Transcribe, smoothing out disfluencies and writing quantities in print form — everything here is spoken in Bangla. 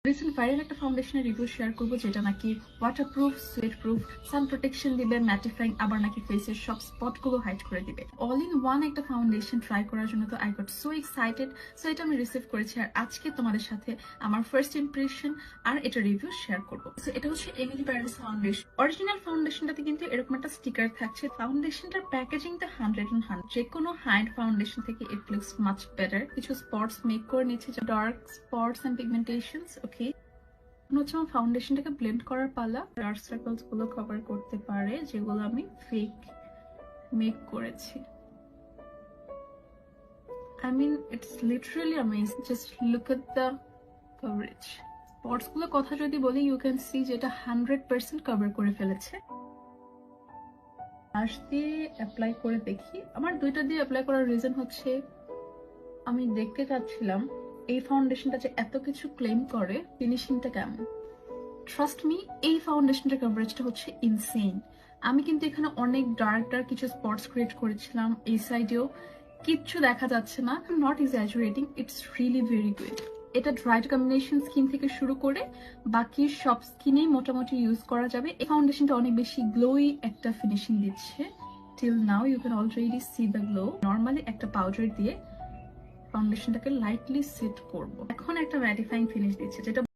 রিসেন্ট ভাইরাল একটা ফাউন্ডেশনের রিভিউ শেয়ার করবো যেটা নাকি ওয়াটারপ্রুফ, সুয়েট প্রুফ, সান প্রোটেকশন দিবে, ম্যাটিফাইং, আবার নাকি ফেসের সব স্পট গুলো হাইড করে দিবে। অল ইন ওয়ান একটা ফাউন্ডেশন ট্রাই করার জন্য তো I got so excited. So এটা আমি রিসিভ করেছি আর আজকে তোমাদের সাথে আমার ফার্স্ট ইমপ্রেশন আর এটা রিভিউ শেয়ার করবো। সো এটা হচ্ছে এমিলি প্যারিস ফাউন্ডেশন। অরিজিনাল ফাউন্ডেশনটাতে কিন্তু এরকম একটা স্টিকার থাকছে। ফাউন্ডেশনটার প্যাকেজিংটা 100/100। যে কোনো হাইড ফাউন্ডেশন থেকে ইট লুকস মাচ বেটার। কিছু স্পটস মেক করে নিচ্ছে, ডার্ক স্পটস এন্ড পিগমেন্টেশনস। ওকে, হচ্ছে আমার ফাউন্ডেশনটাকে ব্লেন্ড করার পালা। ডার্ক সার্কেলস গুলো কভার করতে পারে যেগুলো আমি ফেক মেক করেছি। I mean, it's literally amazing. Just look at the coverage. Spots গুলো কথা যদি বলি, ইউ ক্যান সি যেটা 100% কভার করে ফেলেছে। ব্রাশ দিয়ে অ্যাপ্লাই করে দেখি। আমার দুইটা দিয়ে অ্যাপ্লাই করার রিজন হচ্ছে আমি দেখতে চাচ্ছিলাম এই ফাউন্ডেশনটা যে এত কিছু ক্লেম করে ফিনিশিংটা কেমন। ট্রাস্ট মি, এই ফাউন্ডেশনটার কভারেজটা হচ্ছে ইনসেইন। আমি কিন্তু এখানে অনেক ডার্ক কিছু স্পটস ক্রিয়েট করেছিলাম। এই সাইডেও কিচ্ছু দেখা যাচ্ছে না। Not এক্সাজারেটিং, it's really very good. এটা ড্রাই কম্বিনেশন স্কিন থেকে শুরু করে বাকি সব স্কিনেই মোটামুটি ইউজ করা যাবে। এই ফাউন্ডেশনটা অনেক বেশি গ্লোই একটা ফিনিশিং দিচ্ছে। Till now you can already see the glow. Normally একটা পাউডার দিয়ে ফাউন্ডেশনটাকে লাইটলি সেট করব। এখন একটা ম্যাটিফাইং ফিনিশ দিচ্ছে যেটা